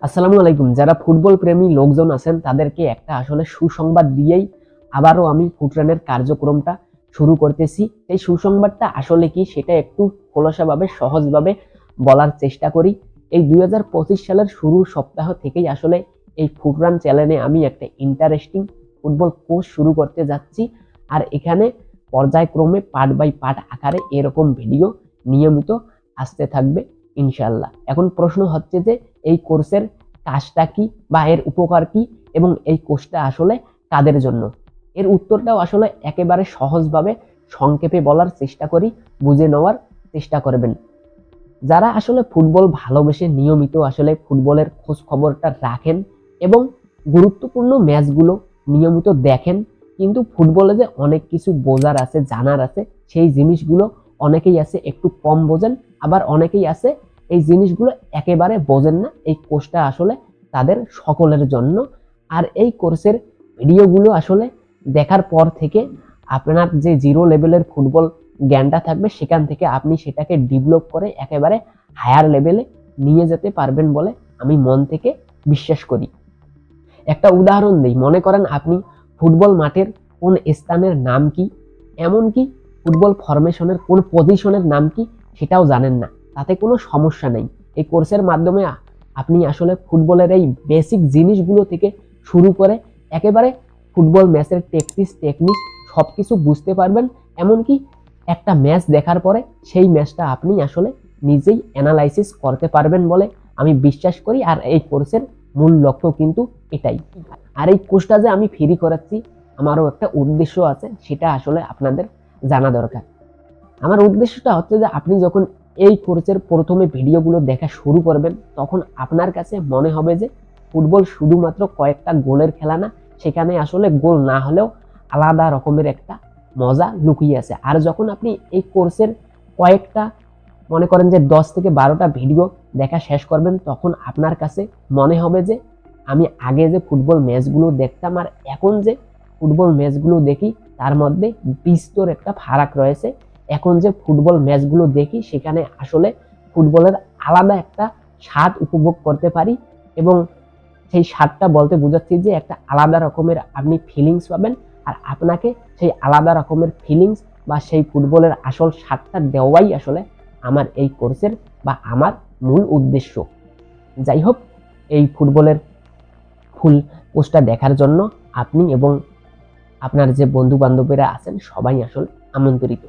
আসসালামু আলাইকুম। যারা ফুটবল প্রেমী লোকজন আছেন তাদেরকে একটা আসলে সুসংবাদ দিয়েই আবারও আমি ফুটরানের কার্যক্রমটা শুরু করতেছি। এই সুসংবাদটা আসলে কি সেটা একটু খোলাসাভাবে সহজভাবে বলার চেষ্টা করি। এই 2025 সালের শুরুর সপ্তাহ থেকেই আসলে এই ফুটরান চ্যানেলে আমি একটা ইন্টারেস্টিং ফুটবল কোর্স শুরু করতে যাচ্ছি। আর এখানে পর্যায়ক্রমে পার্ট বাই পার্ট আকারে এরকম ভিডিও নিয়মিত আসতে থাকবে ইনশাআল্লাহ। এখন প্রশ্ন হচ্ছে যে এই কোর্সের কাজটা কি বা এর উপকার কি এবং এই কোর্সটা আসলে কাদের জন্য? এর উত্তরটাও আসলে একেবারে সহজভাবে সংক্ষেপে বলার চেষ্টা করি, বুঝে নেওয়ার চেষ্টা করবেন। যারা আসলে ফুটবল ভালোবেসে নিয়মিত আসলে ফুটবলের খোঁজ খবরটা রাখেন এবং গুরুত্বপূর্ণ ম্যাচগুলো নিয়মিত দেখেন, কিন্তু ফুটবলে যে অনেক কিছু বোঝার আছে, জানার আছে, সেই জিনিসগুলো অনেকেই আছে একটু কম বোঝেন, আবার অনেকেই আছে এই জিনিসগুলো একেবারে বোঝেন না। এই কোর্সটা আসলে তাদের সকলের জন্য। আর এই কোর্সের ভিডিওগুলো আসলে দেখার পর থেকে আপনার যে জিরো লেভেলের ফুটবল জ্ঞানটা থাকবে সেখান থেকে আপনি সেটাকে ডেভেলপ করে একেবারে হায়ার লেভেলে নিয়ে যেতে পারবেন বলে আমি মন থেকে বিশ্বাস করি। একটা উদাহরণ দিই, মনে করেন আপনি ফুটবল মাঠের কোন স্থানের নাম কি, এমনকি ফুটবল ফরমেশনের কোন পজিশনের নাম কি সেটাও জানেন না, তাতে কোনো সমস্যা নেই। এই কোর্সের মাধ্যমে আপনি আসলে ফুটবলের এই বেসিক জিনিসগুলো থেকে শুরু করে একেবারে ফুটবল ম্যাচের টেকনিক সবকিছু বুঝতে পারবেন। এমনকি একটা ম্যাচ দেখার পরে সেই ম্যাচটা আপনি আসলে নিজেই অ্যানালাইসিস করতে পারবেন বলে আমি বিশ্বাস করি। আর এই কোর্সের মূল লক্ষ্য কিন্তু এটাই। আর এই কোর্সটা যে আমি ফ্রি করাচ্ছি, আমারও একটা উদ্দেশ্য আছে, সেটা আসলে আপনাদের জানা দরকার। আমার উদ্দেশ্যটা হচ্ছে যে আপনি যখন এই কোর্সের প্রথমে ভিডিওগুলো দেখা শুরু করবেন, তখন আপনার কাছে মনে হবে যে ফুটবল শুধুমাত্র কয়েকটা গোলের খেলা না, সেখানে আসলে গোল না হলেও আলাদা রকমের একটা মজা লুকিয়ে আছে। আর যখন আপনি এই কোর্সের কয়েকটা, মনে করেন যে 10 থেকে 12টা ভিডিও দেখা শেষ করবেন, তখন আপনার কাছে মনে হবে যে আমি আগে যে ফুটবল ম্যাচগুলো দেখতাম আর এখন যে ফুটবল ম্যাচগুলো দেখি তার মধ্যে বিস্তর একটা ফারাক রয়েছে। এখন যে ফুটবল ম্যাচগুলো দেখি সেখানে আসলে ফুটবলের আলাদা একটা স্বাদ উপভোগ করতে পারি, এবং সেই স্বাদটা বলতে বোঝাচ্ছি যে একটা আলাদা রকমের আপনি ফিলিংস পাবেন। আর আপনাকে সেই আলাদা রকমের ফিলিংস বা সেই ফুটবলের আসল স্বাদটা দেওয়াই আসলে আমার এই কোর্সের বা আমার মূল উদ্দেশ্য। যাই হোক, এই ফুটবলের ফুল কোর্সটা দেখার জন্য আপনি এবং আপনার যে বন্ধু বান্ধবীরা আছেন সবাই আসলে আমন্ত্রিত।